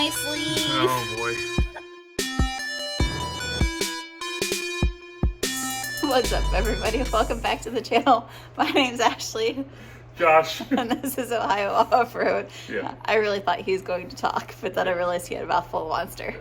my sleeve. Oh boy. What's up, everybody? Welcome back to the channel. My name's Ashley. Josh. And this is Ohio Off-Road. Yeah. I really thought he was going to talk, but then I realized he had a mouthful of monster.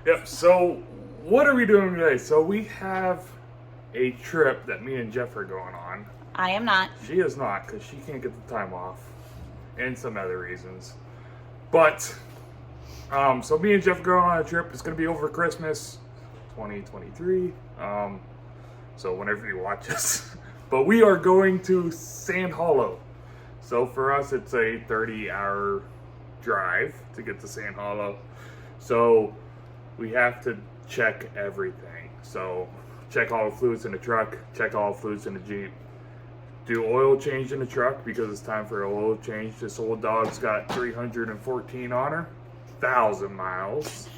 Yep, so what are we doing today? So we have a trip that me and Jeff are going on. I am not. She is not, because she can't get the time off. And some other reasons. But, so me and Jeff are going on a trip. It's going to be over Christmas 2023. So whenever you watch us. But we are going to Sandhollow. So for us, it's a 30-hour drive to get to Sandhollow. So we have to check everything. So check all the fluids in the truck, check all the fluids in the Jeep. Do oil change in the truck because it's time for an oil change. This old dog's got 314 on her, 1,000 miles.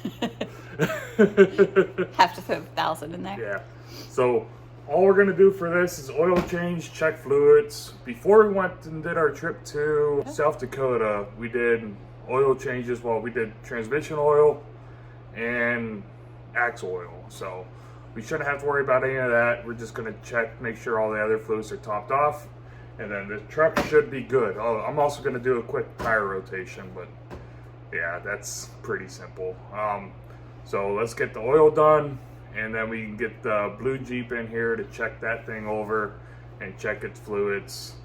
Have to throw 1,000 in there. Yeah. So all we're gonna do for this is oil change, check fluids. Before we went and did our trip to South Dakota, we did oil changes. Well, we did transmission oil and axle oil. So we shouldn't have to worry about any of that. We're just gonna check, make sure all the other fluids are topped off, and then the truck should be good. Oh, I'm also gonna do a quick tire rotation, but yeah, that's pretty simple. So let's get the oil done, and then we can get the blue Jeep in here to check that thing over and check its fluids.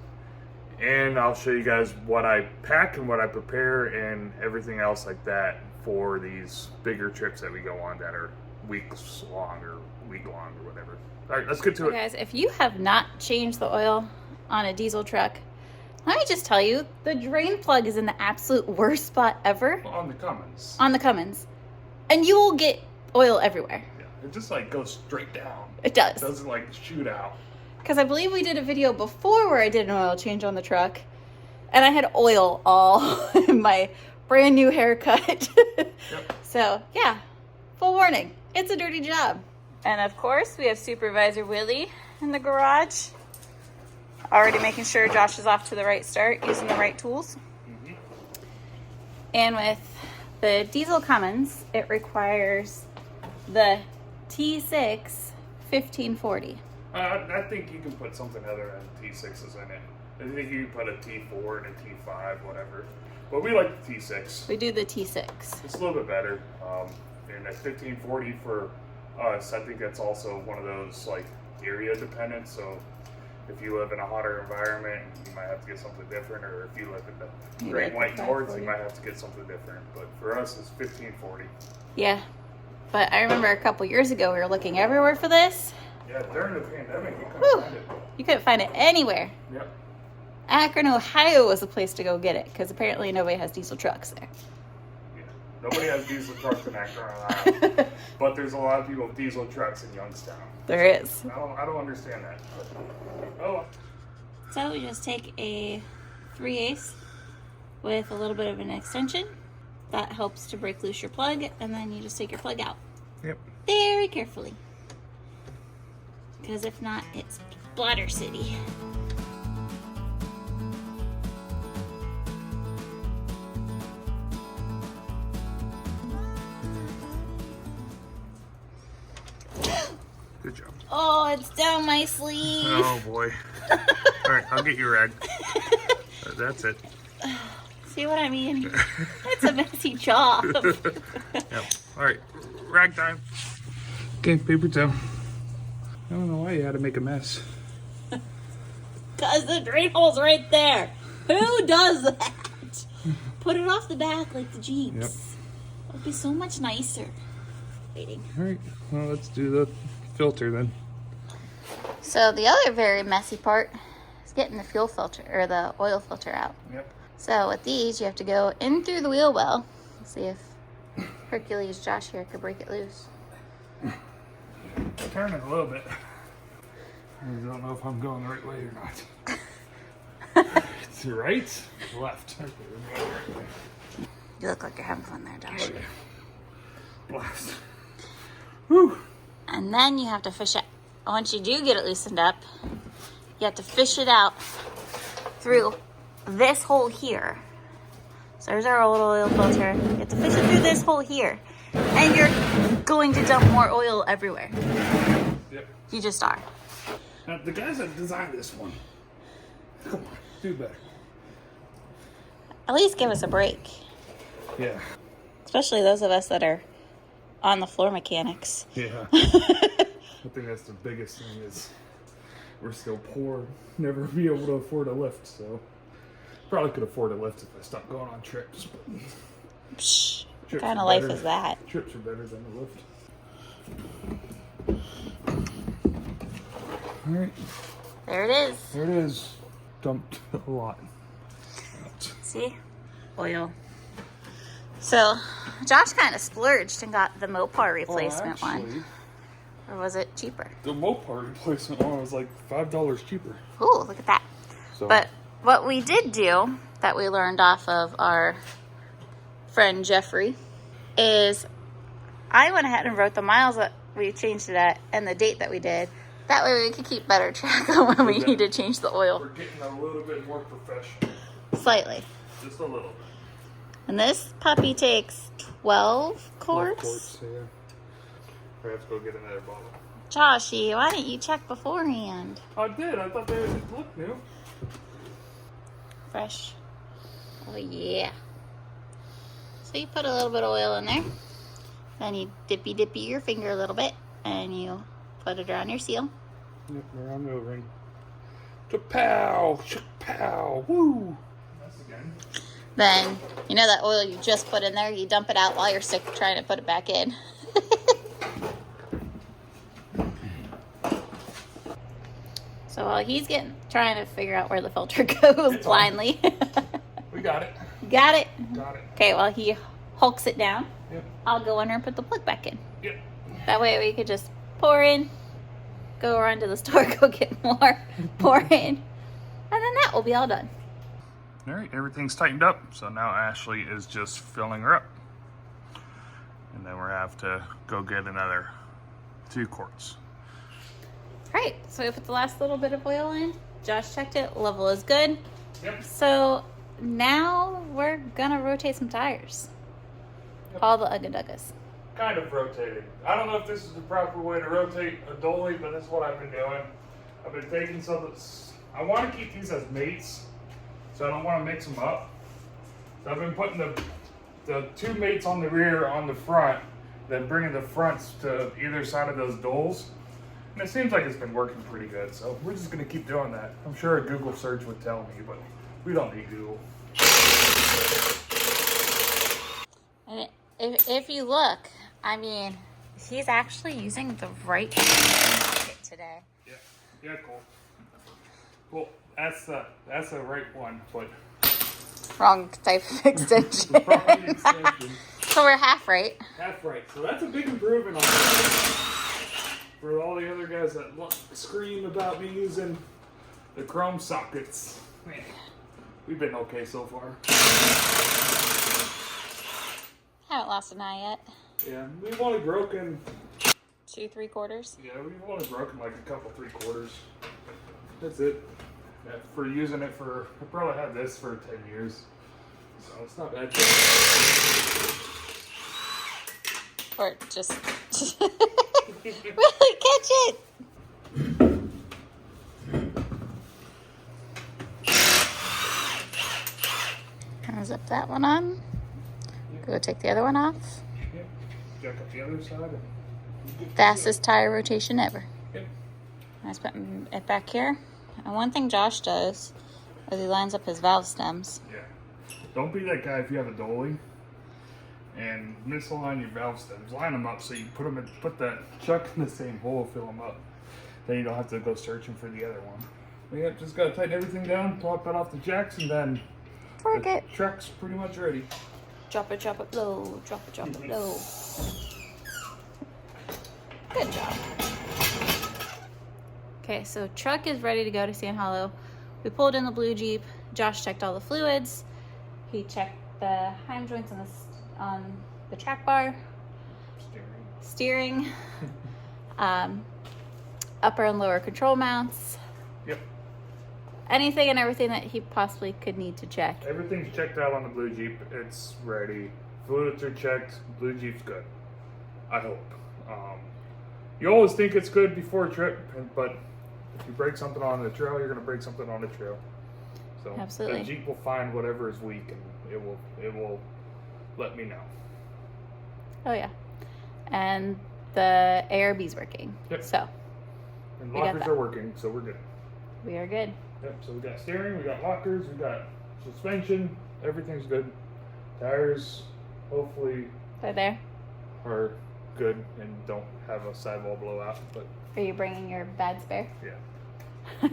And I'll show you guys what I pack and what I prepare and everything else like that for these bigger trips that we go on that are weeks long or week long or whatever. All right, let's get to it. Guys, if you have not changed the oil on a diesel truck, let me just tell you, the drain plug is in the absolute worst spot ever. On the Cummins. On the Cummins. And you will get oil everywhere. Yeah, it just like goes straight down. It does. It doesn't like shoot out. Because I believe we did a video before where I did an oil change on the truck, and I had oil all in my brand new haircut. Yep. So, yeah, full warning. It's a dirty job. And of course, we have Supervisor Willie in the garage. Already making sure Josh is off to the right start, using the right tools. Mm-hmm. And with the diesel Cummins, it requires the T6 1540. I think you can put something other than T6s in it. I think you can put a T4 and a T5, whatever. But we like the T6. We do the T6. It's a little bit better. And at 1540 for us, I think that's also one of those like area dependent. So if you live in a hotter environment, you might have to get something different. Or if you live in the Great White North, you might have to get something different. But for us, it's 1540. Yeah. But I remember a couple years ago, we were looking everywhere for this. Yeah, during the pandemic, you couldn't find it. You couldn't find it anywhere. Yep. Akron, Ohio was the place to go get it, because apparently nobody has diesel trucks there. Yeah. Nobody has diesel trucks in Akron, Ohio. But there's a lot of people with diesel trucks in Youngstown. There is. I don't understand that. Oh. So we just take a 3/8 with a little bit of an extension. That helps to break loose your plug, and then you just take your plug out. Yep. Very carefully. Because if not, it's Splatter City. Good job. Oh, it's down my sleeve. Oh boy. All right, I'll get you a rag. That's it. See what I mean? It's a messy job. Yep. All right, rag time. Okay, paper towel. I don't know why you had to make a mess. Because the drain hole's right there. Who does that? Put it off the back like the Jeeps. Yep. That would be so much nicer. Waiting. All right, well, let's do the filter then. So the other very messy part is getting the fuel filter or the oil filter out. Yep. So with these, you have to go in through the wheel well. See if Hercules Josh here could break it loose. Turn it a little bit. I don't know if I'm going the right way or not. It's right, left. Okay, we're going the right way. You look like you're having fun there, Josh. Okay. Blast. Whew. And then you have to fish it. Once you do get it loosened up, you have to fish it out through this hole here. So there's our old oil filter. You have to fish it through this hole here. And you're going to dump more oil everywhere. Yep. You just are. Now, the guys that designed this one, come on, do better. At least give us a break. Yeah. Especially those of us that are on the floor mechanics. Yeah. I think that's the biggest thing is we're still poor, never be able to afford a lift, so probably could afford a lift if I stopped going on trips. Psh, what Trips kind are of life better. is that? Trips are better than a lift. All right, There it is. there it is. Dumped a lot. See? Oil. So, Josh kind of splurged and got the Mopar replacement one. Or was it cheaper? The Mopar replacement one was like $5 cheaper. Ooh, look at that. So, But what we did do that we learned off of our friend Jeffrey is I went ahead and wrote the miles that we changed it at and the date that we did. That way we could keep better track of when we need to change the oil. we're getting a little bit more professional. Slightly. Just a little bit. And this puppy takes 12 quarts. Yeah. We have to go get another bottle. Joshy, why didn't you check beforehand? I did. I thought they would look new. Fresh. Oh yeah. So you put a little bit of oil in there. Then you dippy your finger a little bit and you put it around your seal. Yep, around the ring. Pow! Pow! Woo! That's again. Then, you know that oil you just put in there, you dump it out while you're sick trying to put it back in. So while he's trying to figure out where the filter goes It's blindly. We got it. Got it? Got it. Okay, while he hulks it down, Yep. I'll go in there and put the plug back in. Yep. That way we could just pour in, go run to the store, go get more, pour in, and then that will be all done. All right, everything's tightened up. So now Ashley is just filling her up. And then we'll have to go get another 2 quarts. All right, so we put the last little bit of oil in. Josh checked it, level is good. Yep. So now we're gonna rotate some tires. Yep. All the Ugga-Duggas. Kind of rotated. I don't know if this is the proper way to rotate a dolly, but that's what I've been doing. I've been taking some of this. I want to keep these as mates, so I don't want to mix them up. So I've been putting the 2 mates on the rear on the front, then bringing the fronts to either side of those dolls. And it seems like it's been working pretty good, so we're just going to keep doing that. I'm sure a Google search would tell me, but we don't need Google. And if you look, I mean, he's actually using the right pocket today. Yeah, cool. Well, that's the right one, but Wrong type of extension. wrong extension. So we're half right. Half right. So that's a big improvement on that. For all the other guys that scream about me using the chrome sockets. Man, we've been okay so far. Haven't lost an eye yet. Yeah, we've only broken. 2 3/4. Yeah, we've only broken like a couple 3/4. That's it. Yeah, for using it for, I probably had this for 10 years. So it's not bad. Or just really catch it. Zip that one on. Go take the other one off. Yep. Jack up the other side. Fastest tire rotation ever. Yep. I just put it back here. And one thing Josh does is he lines up his valve stems. Yeah. Don't be that guy if you have a dolly and misalign your valve stems. Line them up so you put that chuck in the same hole, fill them up. Then you don't have to go searching for the other one. But yeah, just gotta tighten everything down, pop that off the jacks, and then Forget. the truck's pretty much ready. Drop it low. Drop it low. Good job. Okay, so truck is ready to go to Sandhollow. We pulled in the blue Jeep. Josh checked all the fluids. He checked the heim joints on the track bar, steering, upper and lower control mounts. Yep. anything and everything that he possibly could need to check. Everything's checked out on the blue Jeep. It's ready. Fluids are checked. Blue Jeep's good. I hope. You always think it's good before a trip, but if you break something on the trail, you're going to break something on the trail. So Absolutely. the Jeep will find whatever is weak, and it will let me know. Oh yeah, and the ARB's working. Yep. So And we got lockers that. are working, so we're good. We are good. Yep. So we got steering, we got lockers, we got suspension. Everything's good. Tires, hopefully, They're there. are good and don't have a sidewall blowout. But Are you bringing your bad spare? yeah.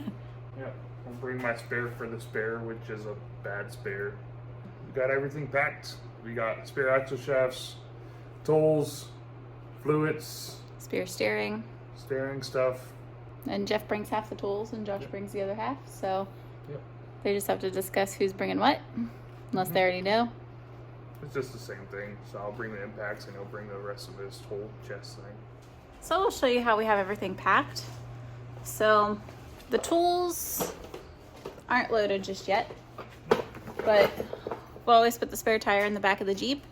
Yep. I'll bring my spare for the spare, which is a bad spare. We got everything packed. We got spare axle shafts, tools, fluids, Spare steering. steering stuff. And Jeff brings half the tools and Josh brings the other half. So Yep. they just have to discuss who's bringing what, unless they already know. It's just the same thing. So I'll bring the impacts and he'll bring the rest of his whole chest thing. So I'll show you how we have everything packed. So the tools aren't loaded just yet, but we'll always put the spare tire in the back of the Jeep.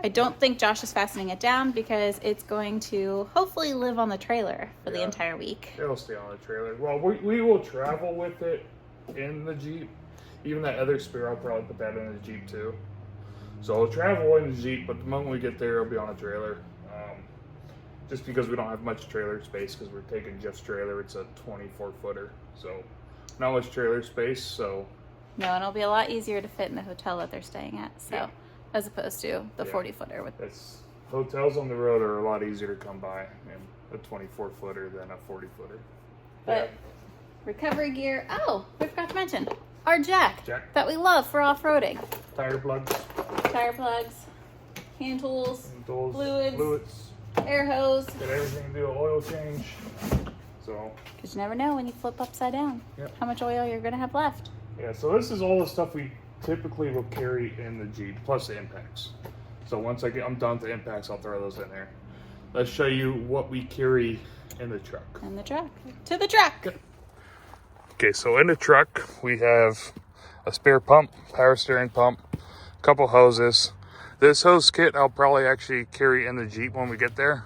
I don't think Josh is fastening it down because it's going to hopefully live on the trailer for the Yeah. entire week. It'll stay on the trailer. Well, we will travel with it in the Jeep. Even that other spare, I'll probably put that in the Jeep too. So I'll travel in the Jeep, but the moment we get there, it'll be on a trailer. Just because we don't have much trailer space, because we're taking Jeff's trailer. It's a 24-footer, so not much trailer space. So No, and it'll be a lot easier to fit in the hotel that they're staying at. So Yeah. as opposed to the Yeah. 40-footer with. it's hotels on the road are a lot easier to come by in a 24-footer than a 40-footer. But recovery gear. Oh, we forgot to mention our jack Jack. that we love for off-roading. Tire plugs, Tire plugs, hand tools, and tools, Fluids. air hose. Got everything to do an oil change. So Because you never know when you flip upside down Yep. how much oil you're going to have left. yeah, so this is all the stuff we typically will carry in the Jeep, plus the impacts. So once I'm done with the impacts, I'll throw those in there. Let's show you what we carry in the truck. And the truck. To the truck. Okay, so in the truck, we have a spare pump, power steering pump, a couple hoses. This hose kit I'll probably actually carry in the Jeep when we get there.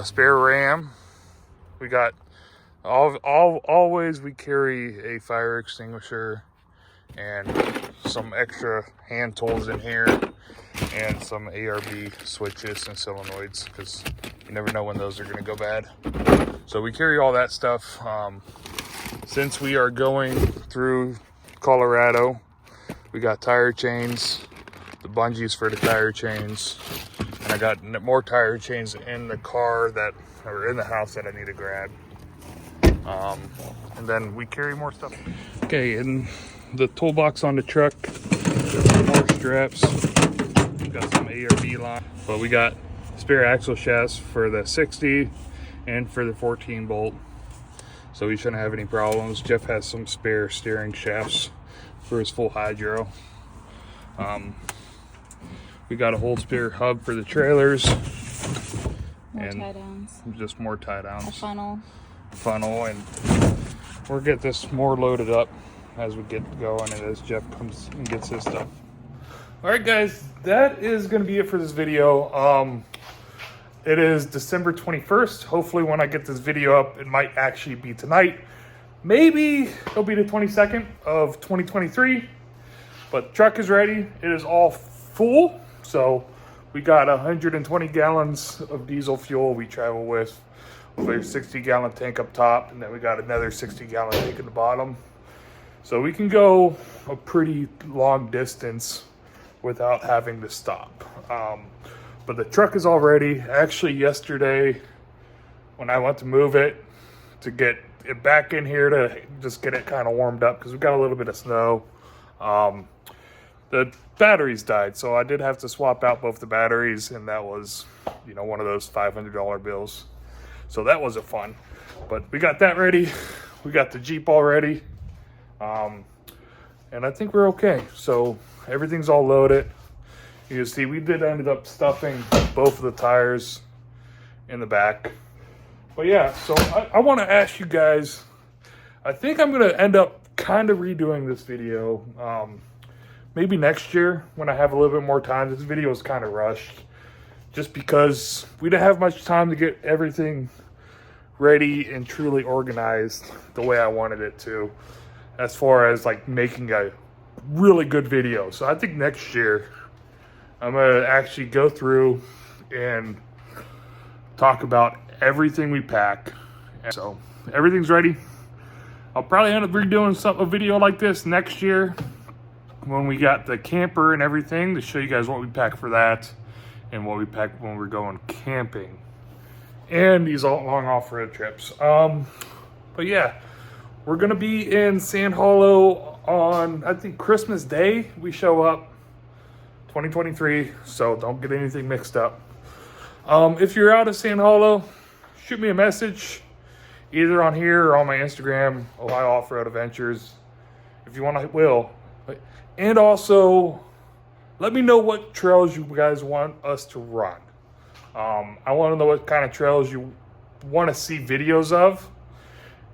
Spare ram. We got always we carry a fire extinguisher and some extra hand tools in here and some ARB switches and solenoids because you never know when those are going to go bad. So we carry all that stuff. Since we are going through Colorado, we got tire chains, the bungees for the tire chains, and I got more tire chains in the car that are in the house that I need to grab. And then we carry more stuff. Okay, in the toolbox on the truck, there's some more straps. We got some ARB line, but we got spare axle shafts for the 60 and for the 14 bolt. So we shouldn't have any problems. Jeff has some spare steering shafts for his full hydro. We got a whole spare hub for the trailers. More And tie downs. just more tie A downs. funnel. And we'll get this more loaded up as we get going and as Jeff comes and gets his stuff. All right, guys, that is going to be it for this video. It is December 21st. Hopefully when I get this video up, it might actually be tonight. Maybe it'll be the 22nd of 2023, but the truck is ready. It is all full. So we got 120 gallons of diesel fuel we travel with a 60-gallon tank up top, and then we got another 60-gallon tank at the bottom. So we can go a pretty long distance without having to stop. But the truck is all ready. Actually, yesterday, when I went to move it, to get it back in here to just get it kind of warmed up, because we got a little bit of snow, the batteries died. So I did have to swap out both the batteries, and that was, one of those $500 bills. So that wasn't fun. But we got that ready. We got the Jeep all ready. And I think we're okay. So everything's all loaded. You can see we did ended up stuffing both of the tires in the back. But yeah, so I want to ask you guys, I think I'm going to end up kind of redoing this video. Maybe next year when I have a little bit more time. This video is kind of rushed just because we didn't have much time to get everything ready and truly organized the way I wanted it to, as far as like making a really good video. So I think next year I'm gonna actually go through and talk about everything we pack. So everything's ready. I'll probably end up redoing a video like this next year when we got the camper and everything, to show you guys what we pack for that and what we pack when we're going camping and these long off-road trips. But yeah, we're gonna be in Sandhollow on, I think, Christmas Day. We show up 2023, so don't get anything mixed up. If you're out of Sandhollow, shoot me a message either on here or on my Instagram, Ohio Off-Road Adventures, if you want. I will. And also, let me know what trails you guys want us to run. I want to know what kind of trails you want to see videos of,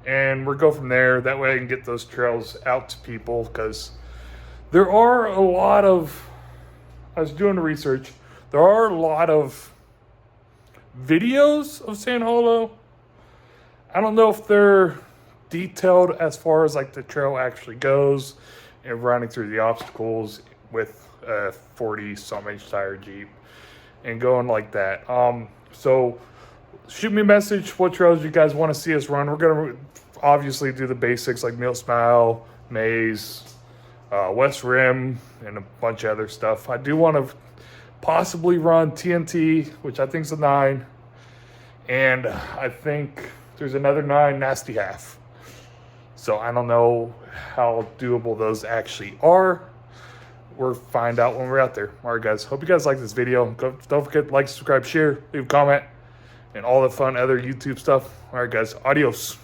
and we'll go from there. That way I can get those trails out to people, because there are a lot of, I was doing the research, there are a lot of videos of Sandhollow. I don't know if they're detailed as far as like the trail actually goes and running through the obstacles with a 40-some inch tire Jeep and going like that. So shoot me a message what trails you guys want to see us run. We're going to obviously do the basics like Mills Mile, Maze, West Rim, and a bunch of other stuff. I do want to possibly run TNT, which I think is a 9. And I think there's another 9, Nasty Half. So I don't know how doable those actually are. We'll find out when we're out there. All right, guys. Hope you guys like this video. Don't forget to like, subscribe, share, leave a comment, and all the fun other YouTube stuff. All right, guys. Adios.